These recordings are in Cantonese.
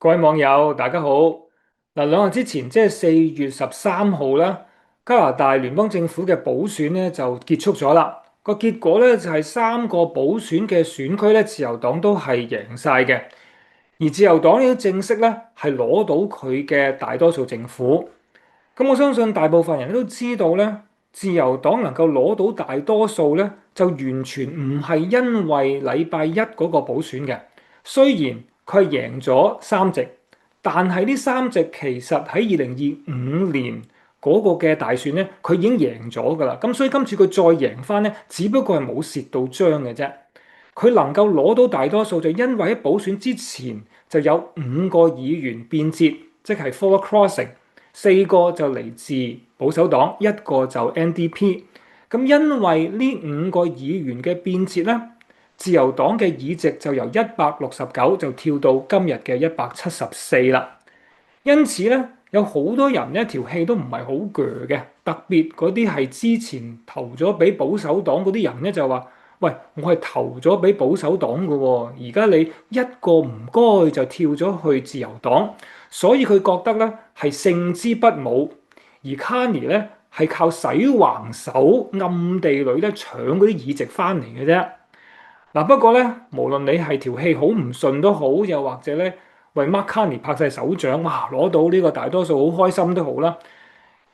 各位網友，大家好。嗱，2日之前，即係4月13號啦，加拿大聯邦政府嘅補選咧就結束咗啦。個結果咧就係3個補選嘅選區咧，自由黨都係贏晒嘅。而自由黨呢正式咧係攞到佢嘅大多數政府。咁我相信大部分人都知道咧，自由黨能夠攞到大多數咧，就完全唔係因為禮拜一嗰個補選嘅。雖然佢係贏咗3席，但係呢3席其實喺2025年嗰個嘅大選咧，佢已經贏咗㗎啦。咁所以今次佢再贏翻咧，只不過係冇蝕到張嘅啫。佢能夠攞到大多數，就因為喺補選之前就有5個議員變節，即係 Floor Crossing， 4個就嚟自保守黨，1個就 NDP。咁因為呢5個議員嘅變節咧，自由黨嘅議席就由169就跳到今日嘅174啦。因此咧，有好多人呢條氣都唔係好鋸嘅，特別嗰啲係之前投咗俾保守黨嗰啲人咧就話：喂，我係投咗俾保守黨嘅喎，而家你一個唔該就跳咗去自由黨，所以佢覺得咧係勝之不武，而 Carney 咧係靠使橫手暗地裏咧搶嗰啲議席翻嚟嘅啫。嗱，不過咧，無論你係條氣好唔順都好，又或者咧為 Mark Carney 拍晒手掌，哇，攞到呢個大多數好開心都好啦。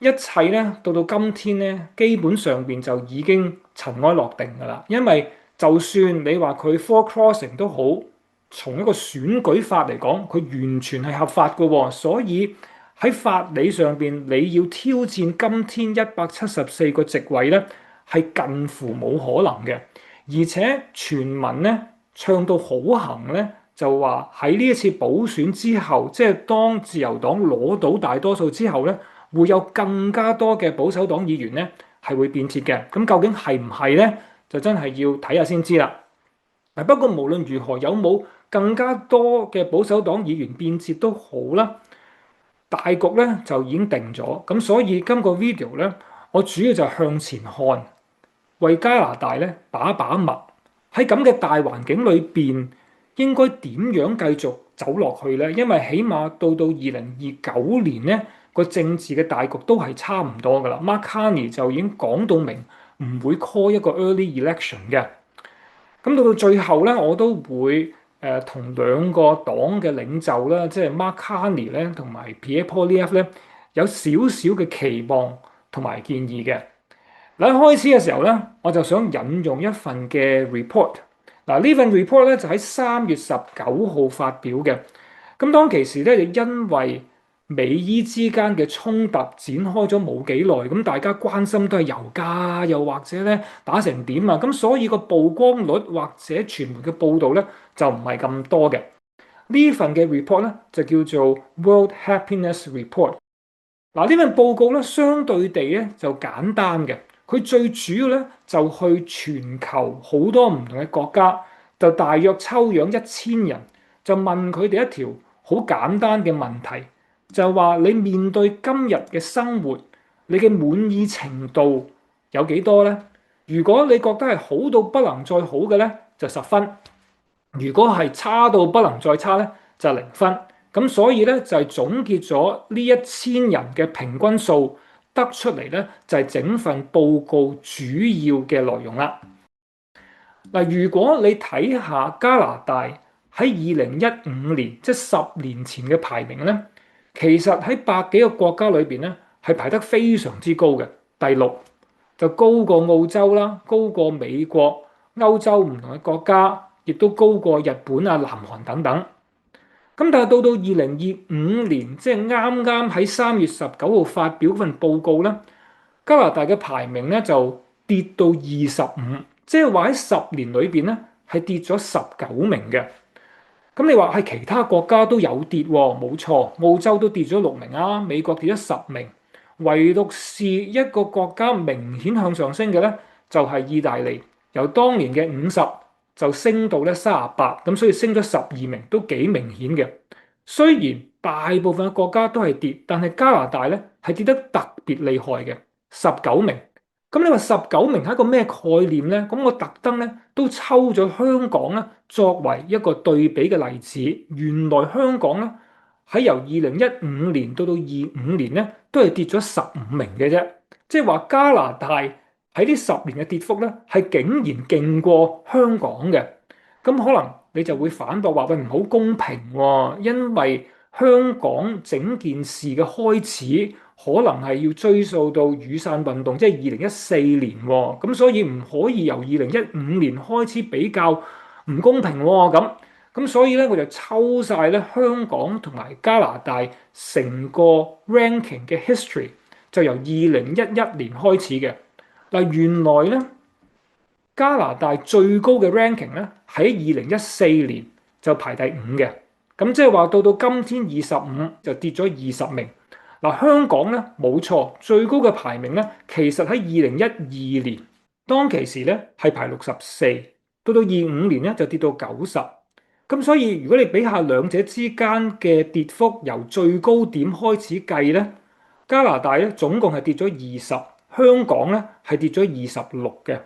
一切咧到今天咧，基本上邊就已經塵埃落定㗎啦。因為就算你話佢 Floor Crossing 都好，從一個選舉法嚟講，佢完全係合法嘅喎。所以喺法理上邊，你要挑戰今天174個席位咧，係近乎冇可能嘅。而且傳聞咧唱到好行咧，就話喺呢一次補選之後，即係當自由黨攞到大多數之後咧，會有更加多嘅保守黨議員咧係會變節嘅。咁究竟係唔係咧？就真係要睇下先知啦。不過無論如何，有冇更加多嘅保守黨議員變節都好啦，大局咧就已經定咗。咁所以今個 video 咧，我主要就向前看。為加拿大咧把脈，喺咁嘅大環境裏邊，應該點樣繼續走落去咧？因為起碼到2029年咧，個政治嘅大局都係差唔多噶啦。Mark Carney 就已經講到明唔會 call 一個 early election 嘅。咁到最後咧，我都會同2個黨嘅領袖啦，即係 Mark Carney 咧同埋 Pierre Poilievre 咧，有少少嘅期望同埋建議嘅。嗱，開始嘅時候咧，我就想引用一份嘅 report。嗱，呢份 report 咧就喺3月19號發表嘅。咁當其時咧，就因為美伊之間嘅衝突展開咗冇幾耐，咁大家關心都係油價，又或者咧打成點啊？咁所以個曝光率或者傳媒嘅報導咧就唔係咁多嘅。呢份嘅 report 咧就叫做 World Happiness Report。嗱，呢份報告咧相對地咧就簡單嘅。佢最主要咧就去全球好多唔同嘅國家，就大約抽樣1000人，就問佢哋一條好簡單嘅問題，就係話你面對今日嘅生活，你嘅滿意程度有幾多咧？如果你覺得係好到不能再好嘅咧，就10分；如果係差到不能再差咧，就0分。咁所以咧就係總結咗呢1000人嘅平均數。得出嚟咧就係整份報告主要嘅內容啦。嗱，如果你睇下加拿大喺2015年，即係10年前嘅排名咧，其實喺百幾個國家裏邊咧係排得非常之高嘅，第6，就高過澳洲啦，高過美國、歐洲唔同嘅國家，亦都高過日本啊、南韓等等。咁但係到2025年，即係啱啱喺3月19號發表份報告咧，加拿大嘅排名咧就跌到25，即係話喺10年裏邊咧係跌咗19名嘅。咁你話係其他國家都有跌喎，冇錯，澳洲都跌咗6名啊，美國跌咗10名，唯獨是一個國家明顯向上升嘅咧，就係意大利，由當年嘅50。就升到咧38，咁所以升咗12名，都幾明顯嘅。雖然大部分嘅國家都係跌，但係加拿大咧係跌得特別厲害嘅，19名。咁你話19名係一個咩概念咧？咁我特登咧都抽咗香港咧作為一個對比嘅例子。原來香港咧喺由2015年到25年咧，都係跌咗15名嘅啫。即係話加拿大喺呢10年嘅跌幅咧，係竟然勁過香港嘅。咁可能你就會反駁話：喂，唔好公平喎，因為香港整件事嘅開始可能係要追溯到雨傘運動，即係2014年喎。咁所以唔可以由2015年開始比較唔公平喎。咁所以咧，我就抽晒咧香港同埋加拿大成個 ranking 嘅 history，就由2011年開始嘅。嗱，原來咧加拿大最高嘅 ranking咧喺2014年就排第五嘅。咁即係話到今天25就跌咗20名。嗱，香港咧冇錯，最高嘅排名咧其實喺2012年，當其時咧係排64，到25年咧就跌到90。咁所以如果你比下兩者之間嘅跌幅，由最高點開始計咧，加拿大咧總共係跌咗20，香港咧係跌咗26嘅。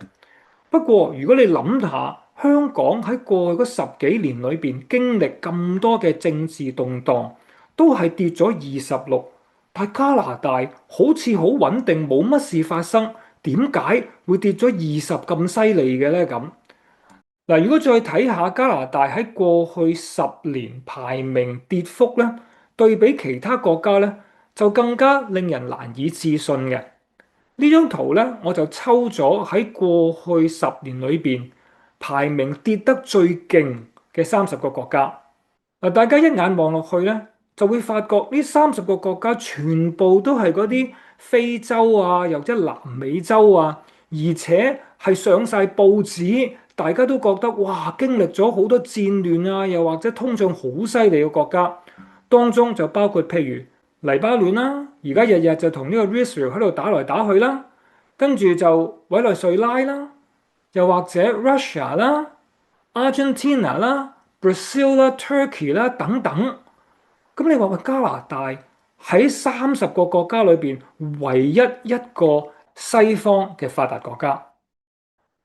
不過如果你諗下，香港喺過去嗰10幾年裏邊經歷咁多嘅政治動盪，都係跌咗26，但加拿大好似好穩定，冇乜事發生，點解會跌咗20咁犀利嘅咧？咁嗱，如果再睇下加拿大喺過去10年排名跌幅咧，對比其他國家咧，就更加令人難以置信嘅。呢張圖咧，我就抽咗喺過去10年裏邊排名跌得最勁嘅30個國家。嗱，大家一眼望落去咧，就會發覺呢30個國家全部都係嗰啲非洲啊，又或者南美洲啊，而且係上晒報紙。大家都覺得哇，經歷咗好多戰亂啊，又或者通脹好犀利嘅國家，當中就包括譬如黎巴嫩啦，而家日日就同呢個 Israel 喺度打來打去啦，跟住就委內瑞拉啦，又或者 Russia 啦、Argentina 啦、Brazil 啦、Turkey 啦等等。咁你話喂，加拿大喺30個國家裏邊唯一一個西方嘅發達國家。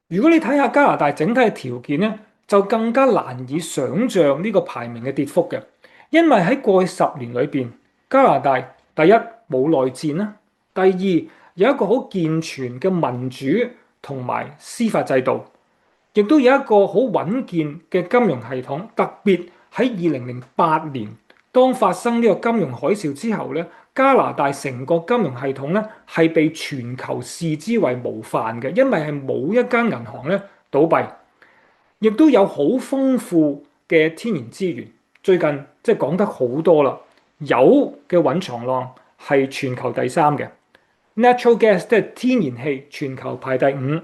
如果你睇下加拿大整體嘅條件咧，就更加難以想像呢個排名嘅跌幅嘅，因為喺過去10年裏邊，加拿大第一冇內戰啦，第二有一個好健全嘅民主同埋司法制度，亦都有一個好穩健嘅金融系統。特別喺2008年，當發生呢個金融海嘯之後咧，加拿大成個金融系統咧係被全球視之為模範嘅，因為係冇一間銀行咧倒閉，亦都有好豐富嘅天然資源。最近即係講得好多啦，油嘅蘊藏量係全球第3嘅 ，natural gas 即係天然氣全球排第5，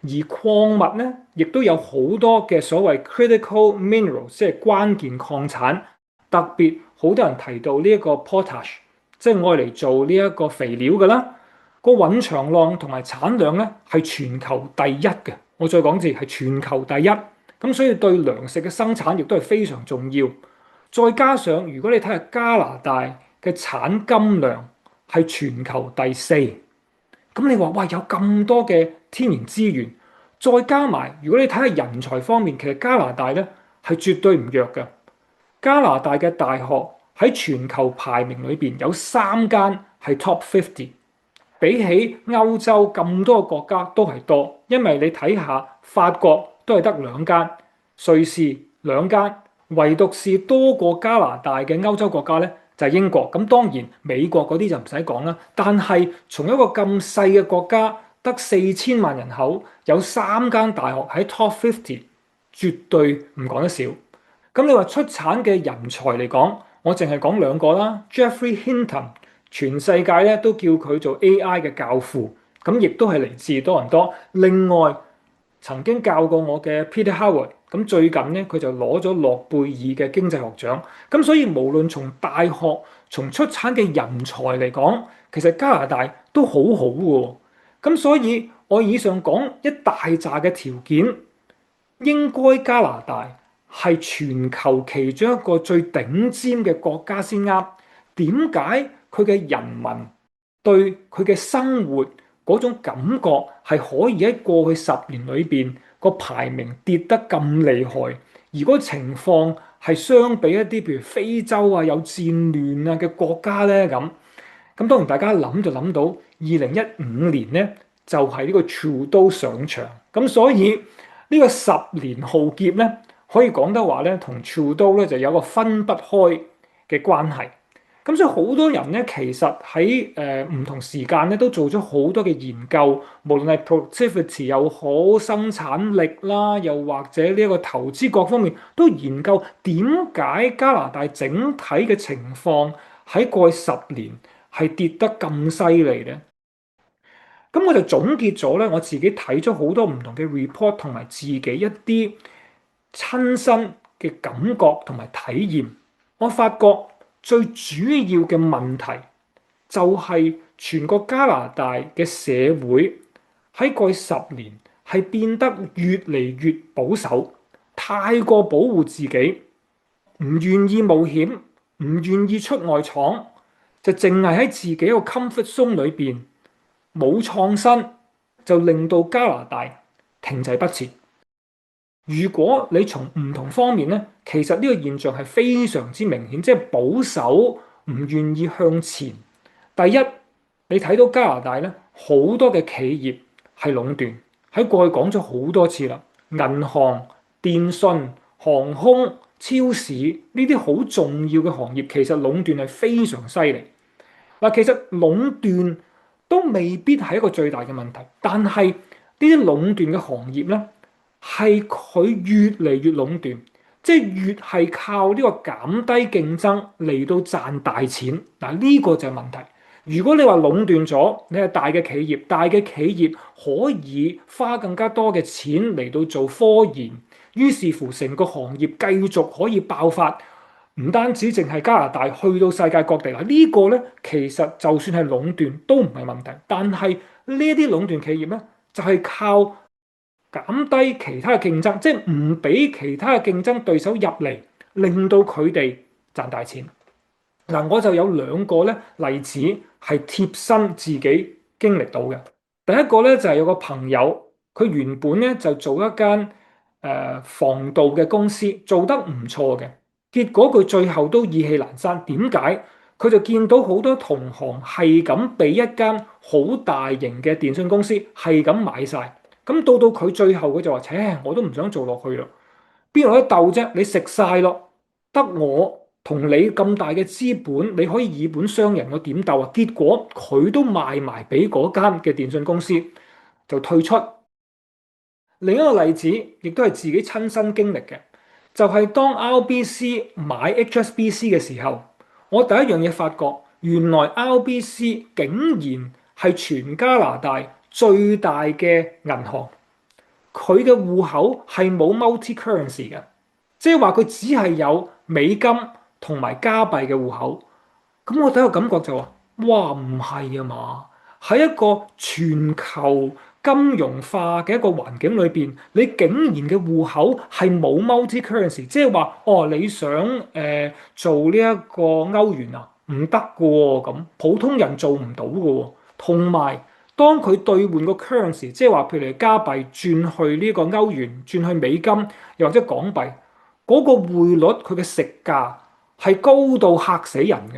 而礦物咧亦都有好多嘅所謂 critical minerals， 即係關鍵礦產，特別好多人提到呢一個 potash。即係愛嚟做呢一個肥料嘅啦，個蘊藏量同埋產量咧係全球第一嘅。我再講一次，係全球第一。咁所以對糧食嘅生產亦都係非常重要。再加上如果你睇下加拿大嘅產金量係全球第4，咁你話哇，有咁多嘅天然資源，再加埋如果你睇下人才方面，其實加拿大咧係絕對唔弱嘅。加拿大嘅大學喺全球排名裏邊有3間係 Top 50，比起歐洲咁多個國家都係多。因為你睇下法國都係得2間，瑞士2間，唯獨是多過加拿大嘅歐洲國家咧就係英國。咁當然美國嗰啲就唔使講啦。但係從一個咁細嘅國家，得4000萬人口，有3間大學喺 Top 50，絕對唔講得少。咁你話出產嘅人才嚟講，我淨係講2個啦。Jeffrey Hinton， 全世界咧都叫佢做 AI 嘅教父，咁亦都係嚟自多倫多。另外曾經教過我嘅 Peter Howard， 咁最近咧佢就攞咗諾貝爾嘅經濟學獎。咁所以無論從大學、從出產嘅人才嚟講，其實加拿大都好好嘅。咁所以我以上講一大紮嘅條件，應該加拿大係全球其中一個最頂尖嘅國家先啱。點解佢嘅人民對佢嘅生活嗰種感覺係可以喺過去10年裏邊個排名跌得咁厲害，而嗰個情況係相比一啲譬如非洲啊有戰亂啊嘅國家咧咁當然大家諗就諗到2015年咧就係呢個 Trudeau 上場，咁所以呢個十年浩劫咧可以講得話咧同 Trudeau 咧就有個分不開嘅關係。咁所以好多人咧，其實喺唔同時間咧，都做咗好多嘅研究，無論係 productivity 又好，生產力啦，又或者呢一個投資各方面，都研究點解加拿大整體嘅情況喺過去10年係跌得咁犀利咧？咁我就總結咗咧，我自己睇咗好多唔同嘅 report，同埋自己一啲親身嘅感覺同埋體驗，我發覺。最主要嘅問題就係全個加拿大嘅社會喺過去10年係變得越嚟越保守，太過保護自己，唔願意冒險，唔願意出外闖，就淨係喺自己個 comfort zone 裏邊冇創新，就令到加拿大停滯不前。如果你從唔同方面咧，其實呢個現象係非常之明顯，即係保守唔願意向前。第一，你睇到加拿大咧好多嘅企業係壟斷，喺過去講咗好多次啦。銀行、電信、航空、超市呢啲好重要嘅行業，其實壟斷係非常犀利。嗱，其實壟斷都未必係一個最大嘅問題，但係呢啲壟斷嘅行業咧。係佢越嚟越壟斷，即係越係靠呢個減低競爭嚟到賺大錢。嗱，呢個就係問題。如果你話壟斷咗，你係大嘅企業，大嘅企業可以花更加多嘅錢嚟到做科研，於是乎成個行業繼續可以爆發。唔單止淨係加拿大，去到世界各地啦。呢個咧其實就算係壟斷都唔係問題，但係呢一啲壟斷企業咧就係靠減低其他嘅競爭，即係唔俾其他嘅競爭對手入嚟，令到佢哋賺大錢。嗱，我就有兩個咧例子係貼身自己經歷到嘅。第一個咧就係有個朋友，佢原本咧就做一間防盜嘅公司，做得唔錯嘅。結果佢最後都意氣闌珊。點解？佢就見到好多同行係咁俾一間好大型嘅電信公司係咁買晒。咁到佢最後佢就話：我都唔想做落去啦，邊有得鬥啫？你食晒咯，得我同你咁大嘅資本，你可以以本傷人，我點鬥啊？結果佢都賣埋俾嗰間嘅電信公司，就退出。另一個例子亦都係自己親身經歷嘅，就係當 RBC 買 HSBC 嘅時候，我第一樣嘢發覺，原來 RBC 竟然係全加拿大最大嘅銀行，佢嘅戶口係冇 multi-currency 嘅，即係話佢只係有美金同埋加幣嘅戶口。咁我第一個感覺就話：哇，唔係啊嘛！喺一個全球金融化嘅一個環境裏邊，你竟然嘅戶口係冇 multi-currency，即係話你想做呢一個歐元啊，唔得嘅喎，咁普通人做唔到嘅喎，同埋。當佢兌換個 currency，即係話譬如加幣轉去呢個歐元，轉去美金，又或者港幣，嗰個匯率佢嘅食價係高到嚇死人嘅，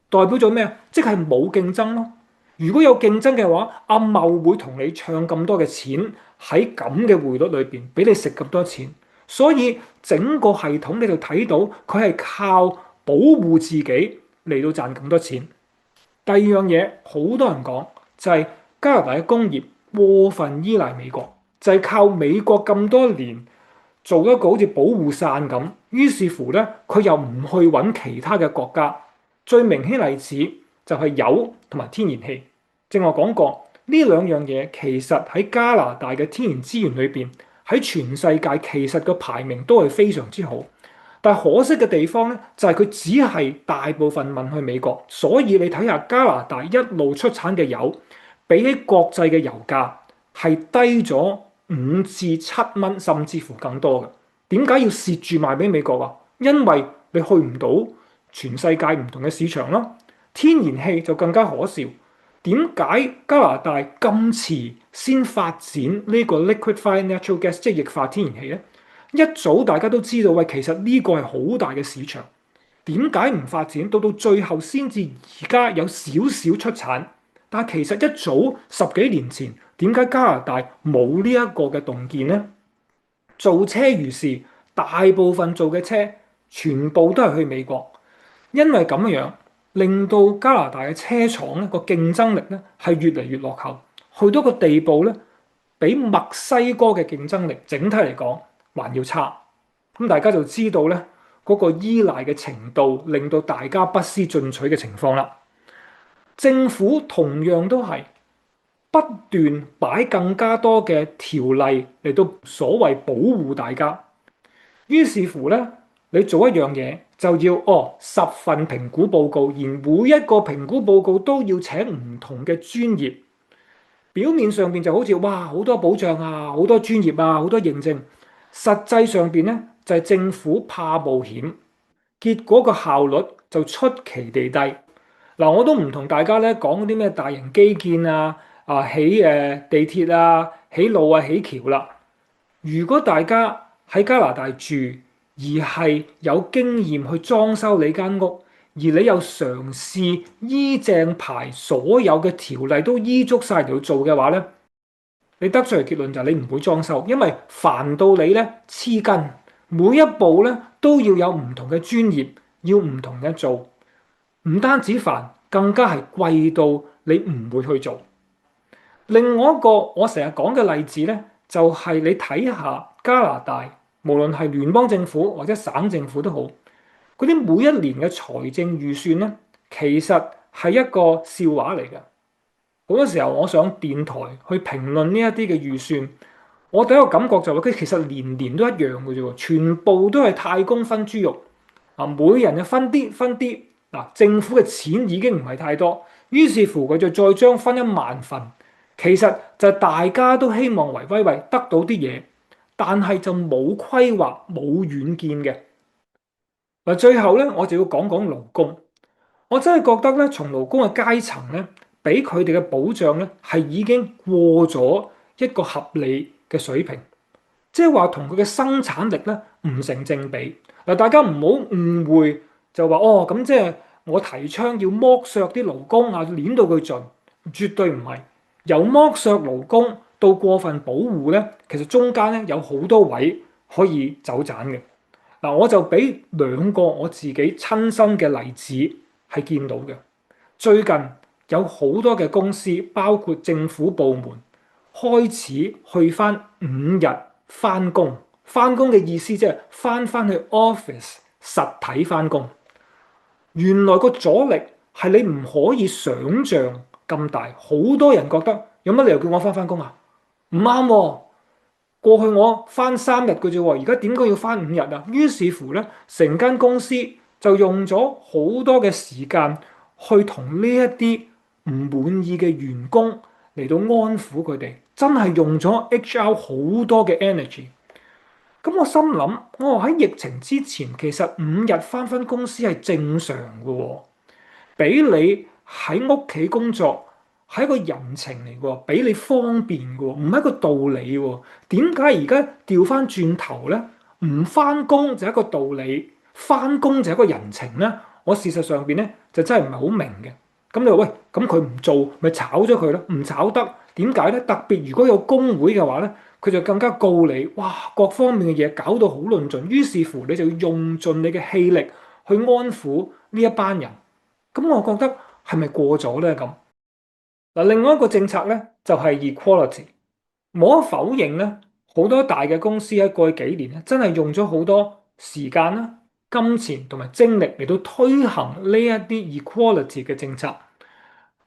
代表咗咩？即係冇競爭咯。如果有競爭嘅話，阿茂會同你唱咁多嘅錢喺咁嘅匯率裏邊，俾你食咁多錢。所以整個系統你就睇到佢係靠保護自己嚟到賺咁多錢。第二樣嘢，好多人講就係。加拿大嘅工業過分依賴美國，就係靠美國咁多年做一個好似保護傘咁，於是乎咧，佢又唔去揾其他嘅國家。最明顯例子就係油同埋天然氣。正話講過呢兩樣嘢，其實喺加拿大嘅天然資源裏邊，喺全世界其實個排名都係非常之好。但係可惜嘅地方咧，就係佢只係大部分運去美國，所以你睇下加拿大一路出產嘅油。比起國際嘅油價係低咗5至7蚊，甚至乎更多嘅。點解要蝕住賣俾美國啊？因為你去唔到全世界唔同嘅市場咯。天然氣就更加可笑。點解加拿大咁遲先發展呢個 liquefied natural gas，即係液化天然氣咧？一早大家都知道，喂，其實呢個係好大嘅市場，點解唔發展到最後先至而家有少少出產？但係其實一早10幾年前，點解加拿大冇呢一個嘅洞見呢？做車如是，大部分做嘅車全部都係去美國，因為咁樣令到加拿大嘅車廠咧個競爭力咧係越嚟越落後，去到個地步咧，比墨西哥嘅競爭力整體嚟講還要差。咁大家就知道咧嗰個依賴嘅程度，令到大家不思進取嘅情況啦。政府同樣都係不斷擺更加多嘅條例嚟到所謂保護大家，於是乎咧，你做一樣嘢就要10份評估報告，而每一個評估報告都要請唔同嘅專業。表面上邊就好似哇好多保障啊，好多專業啊，好多認證，實際上邊咧就係政府怕冒險，結果個效率就出奇地低。嗱，我都唔同大家咧講啲咩大型基建啊，起地鐵啊，起路啊，起橋啦。如果大家喺加拿大住，而係有經驗去裝修你間屋，而你又嘗試依正牌所有嘅條例都依足晒嚟做嘅話咧，你得出嚟結論就係你唔會裝修，因為煩到你咧黐筋，每一步咧都要有唔同嘅專業，要唔同嘅做。唔單止煩，更加係貴到你唔會去做。另外一個我成日講嘅例子咧，就係你睇下加拿大，無論係聯邦政府或者省政府都好，嗰啲每一年嘅財政預算咧，其實係一個笑話嚟嘅。好多時候我上電台去評論呢一啲嘅預算，我第一個感覺就係佢其實年年都一樣嘅啫，全部都係太公分豬肉啊，每人就分啲分啲。嗱，政府嘅錢已經唔係太多，於是乎佢就再將分1萬份，其實就係大家都希望為威得到啲嘢，但係就冇規劃冇遠見嘅。嗱，最後咧我就要講講勞工，我真係覺得咧，從勞工嘅階層咧，俾佢哋嘅保障咧係已經過咗一個合理嘅水平，即係話同佢嘅生產力咧唔成正比。嗱，大家唔好誤會。就話咁即係我提倡要剝削啲勞工啊，攣到佢盡，絕對唔係。由剝削勞工到過分保護咧，其實中間咧有好多位可以走盞嘅。嗱，我就俾2個我自己親身嘅例子係見到嘅。最近有好多嘅公司，包括政府部門，開始去翻5日翻工。翻工嘅意思即係翻去 office 實體翻工。原來個阻力係你唔可以想像咁大，好多人覺得有乜理由叫我翻工啊？唔啱喎，過去我翻3日嘅啫，而家點解要翻5日啊？於是乎咧，成間公司就用咗好多嘅時間去同呢一啲唔滿意嘅員工嚟到安撫佢哋，真係用咗 HR 好多嘅 energy。咁我心諗，我喺疫情之前，其實5日翻公司係正常嘅喎，俾你喺屋企工作係一個人情嚟嘅，俾你方便嘅喎，唔係一個道理喎。點解而家調翻轉頭咧？唔翻工就係一個道理，翻工就係一個人情咧？我事實上邊咧就真係唔係好明嘅。咁你話喂，咁佢唔做咪炒咗佢咯？唔炒得，點解咧？特別如果有工會嘅話咧，佢就更加告你，哇！各方面嘅嘢搞到好論盡，於是乎你就要用盡你嘅氣力去安撫呢一班人。咁我覺得係咪過咗咧？咁嗱，另外一個政策咧就係 equality，冇得否認咧，好多大嘅公司喺過去幾年咧，真係用咗好多時間啦、金錢同埋精力嚟到推行呢一啲 equality 嘅政策。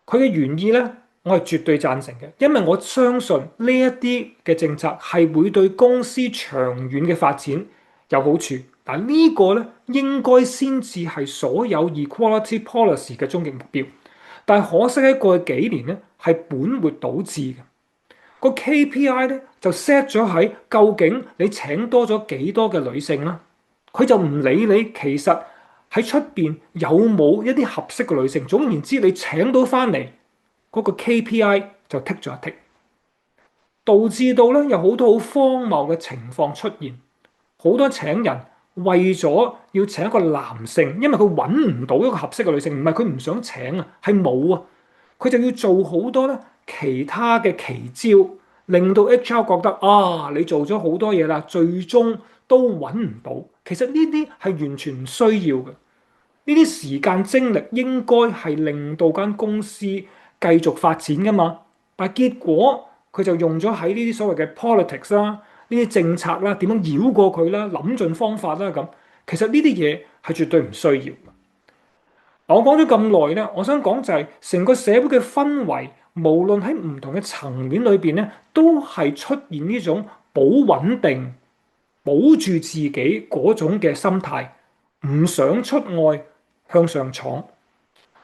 佢嘅原意咧，我係絕對贊成嘅，因為我相信呢一啲嘅政策係會對公司長遠嘅發展有好處。但呢個咧應該先至係所有 equality policy 嘅終極目標。但係可惜喺過去幾年咧係本末倒置嘅。個 KPI 咧就 set 咗喺究竟你請多咗幾多嘅女性啦，佢就唔理你其實喺出邊有冇一啲合適嘅女性。總言之，你請到翻嚟嗰個 KPI 就剔咗一剔，導致到咧有好多好荒謬嘅情況出現。好多請人為咗要請一個男性，因為佢揾唔到一個合適嘅女性，唔係佢唔想請啊，係冇啊，佢就要做好多咧其他嘅奇招，令到 HR 覺得啊，你做咗好多嘢啦，最終都揾唔到。其實呢啲係完全唔需要嘅，呢啲時間精力應該係令到間公司繼續發展噶嘛。但係結果佢就用咗喺呢啲所謂嘅 politics 啦，呢啲政策啦，點樣繞過佢啦，諗盡方法啦咁。其實呢啲嘢係絕對唔需要。我講咗咁耐咧，我想講就係成個社會嘅氛圍，無論喺唔同嘅層面裏邊咧，都係出現呢種保穩定、保住自己嗰種嘅心態，唔想出外向上闖。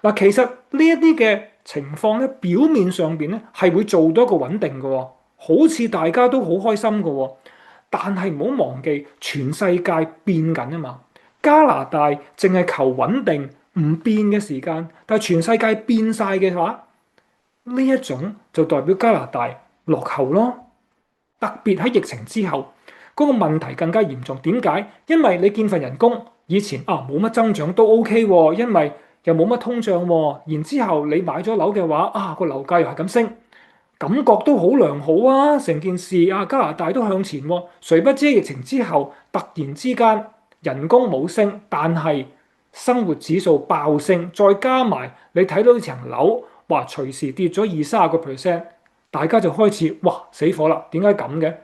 嗱，其實呢一啲嘅情況咧，表面上邊咧係會做到一個穩定嘅，好似大家都好開心嘅。但係唔好忘記，全世界變緊啊嘛。加拿大淨係求穩定唔變嘅時間，但係全世界變晒嘅話，呢一種就代表加拿大落後咯。特別喺疫情之後，嗰個問題更加嚴重。點解？因為你見份人工以前啊冇乜增長都 OK 喎，因為又冇乜通脹喎。然之後你買咗樓嘅話，啊個樓價又係咁升，感覺都好良好啊！成件事啊，加拿大都向前喎。誰不知疫情之後，突然之間人工冇升，但係生活指數爆升，再加埋你睇到呢層樓，哇隨時跌咗20-30%，大家就開始哇死火啦！點解咁嘅？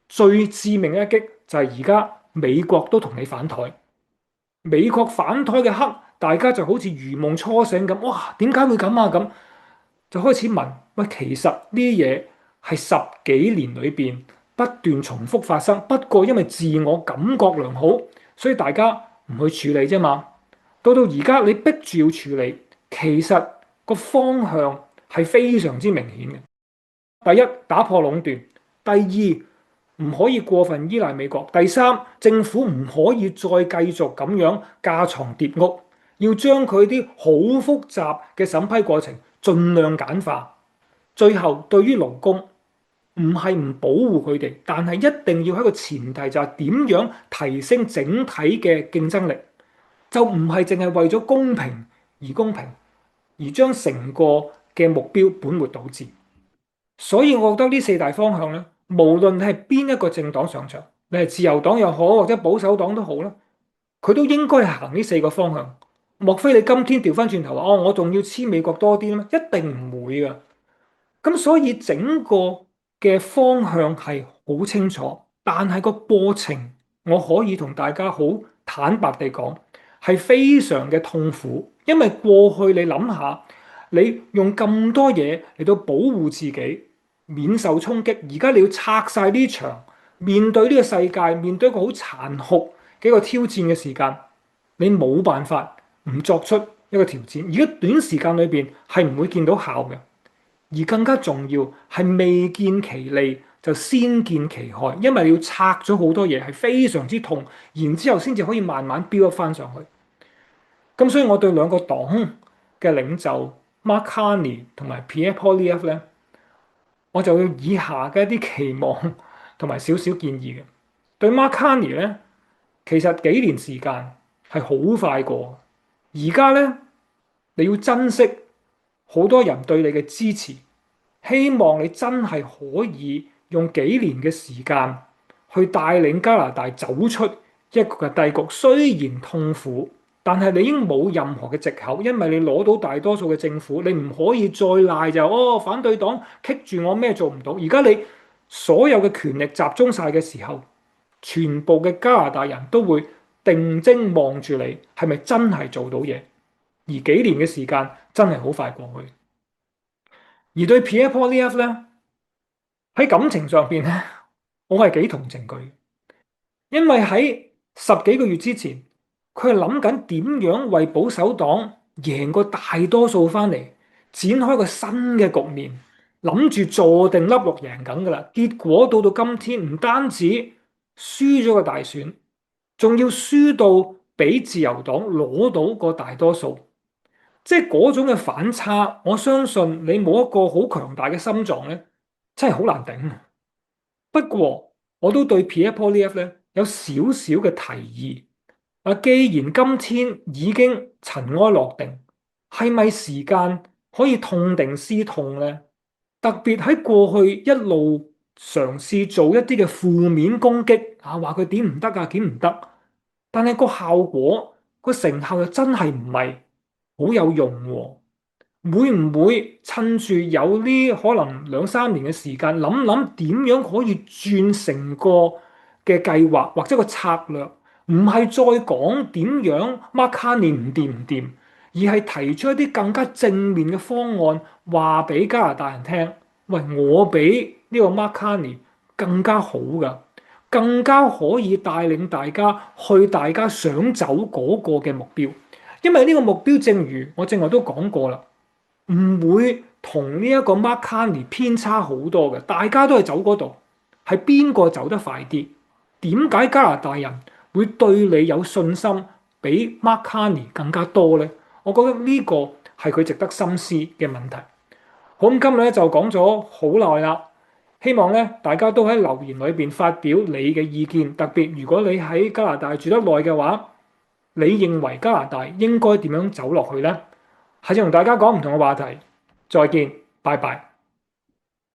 最致命嘅一擊就係而家美國都同你反台，美國反台嘅刻，大家就好似如夢初醒咁，哇點解會咁啊咁？就開始問喂，其實呢啲嘢係十幾年裏邊不斷重複發生，不過因為自我感覺良好，所以大家唔去處理啫嘛。到而家你逼住要處理，其實個方向係非常之明顯嘅。第一，打破壟斷；第二，唔可以過分依賴美國；第三，政府唔可以再繼續咁樣架床疊屋，要將佢啲好複雜嘅審批過程盡量簡化。最後，對於勞工，唔係唔保護佢哋，但係一定要喺個前提就係點樣提升整體嘅競爭力，就唔係淨係為咗公平而公平，而將成個嘅目標本末倒置。所以我覺得呢四大方向咧，無論你係邊一個政黨上場，你係自由黨又好或者保守黨都好啦，佢都應該行呢四個方向。莫非你今天調翻轉頭話哦，我仲要黐美國多啲咩？一定唔會噶。咁所以整個嘅方向係好清楚，但係個過程我可以同大家好坦白地講，係非常嘅痛苦。因為過去你諗下，你用咁多嘢嚟到保護自己免受衝擊，而家你要拆晒呢場，面對呢個世界，面對一個好殘酷嘅一個挑戰嘅時間，你冇辦法唔作出一個調整。而家短時間裏邊係唔會見到效嘅。而更加重要係未見其利就先見其害，因為你要拆咗好多嘢，係非常之痛，然之後先至可以慢慢 build 翻上去。咁所以我對兩個黨嘅領袖 Mark Carney 同埋 Pierre Poilievre 咧，我就有以下嘅一啲期望同埋少少建議嘅。對 Mark Carney 咧，其實幾年時間係好快過，而家咧你要珍惜好多人對你嘅支持，希望你真係可以用幾年嘅時間去帶領加拿大走出一個嘅低谷。雖然痛苦，但係你已經冇任何嘅藉口，因為你攞到大多數嘅政府，你唔可以再賴就哦反對黨棘住我咩做唔到。而家你所有嘅權力集中晒嘅時候，全部嘅加拿大人都會定睛望住你，係咪真係做到嘢？而幾年嘅時間真係好快過去。而對 Pierre Poilievre 咧，喺感情上邊咧，我係幾同情佢，因為喺十幾個月之前，佢係諗緊點樣為保守黨贏個大多數翻嚟，展開個新嘅局面，諗住坐定粒六贏緊噶啦。結果到今天，唔單止輸咗個大選，仲要輸到俾自由黨攞到個大多數。即係嗰種嘅反差，我相信你冇一個好強大嘅心臟咧，真係好難頂。不過我都對 Pierre Poilievre 咧有少少嘅提議。既然今天已經塵埃落定，係咪時間可以痛定思痛呢？特別喺過去一路嘗試做一啲嘅負面攻擊啊，話佢點唔得啊，點唔得，但係個效果個成效又真係唔係好有用喎。會唔會趁住有呢可能兩三年嘅時間，諗諗點樣可以轉成個嘅計劃或者個策略，唔係再講點樣 Mark Carney 唔掂唔掂，而係提出一啲更加正面嘅方案，話俾加拿大人聽，喂，我比呢個 Mark Carney 更加好㗎，更加可以帶領大家去大家想走嗰個嘅目標，因為呢個目標正如我正話都講過啦。唔會同呢一個 Mark Carney 偏差好多嘅，大家都係走嗰度，係邊個走得快啲？點解加拿大人會對你有信心比 Mark Carney 更加多呢？我覺得呢個係佢值得深思嘅問題。好，咁今日咧就講咗好耐啦，希望咧大家都喺留言裏邊發表你嘅意見，特別如果你喺加拿大住得耐嘅話，你認為加拿大應該點樣走落去呢？下次同大家講唔同嘅話題，再見，拜拜。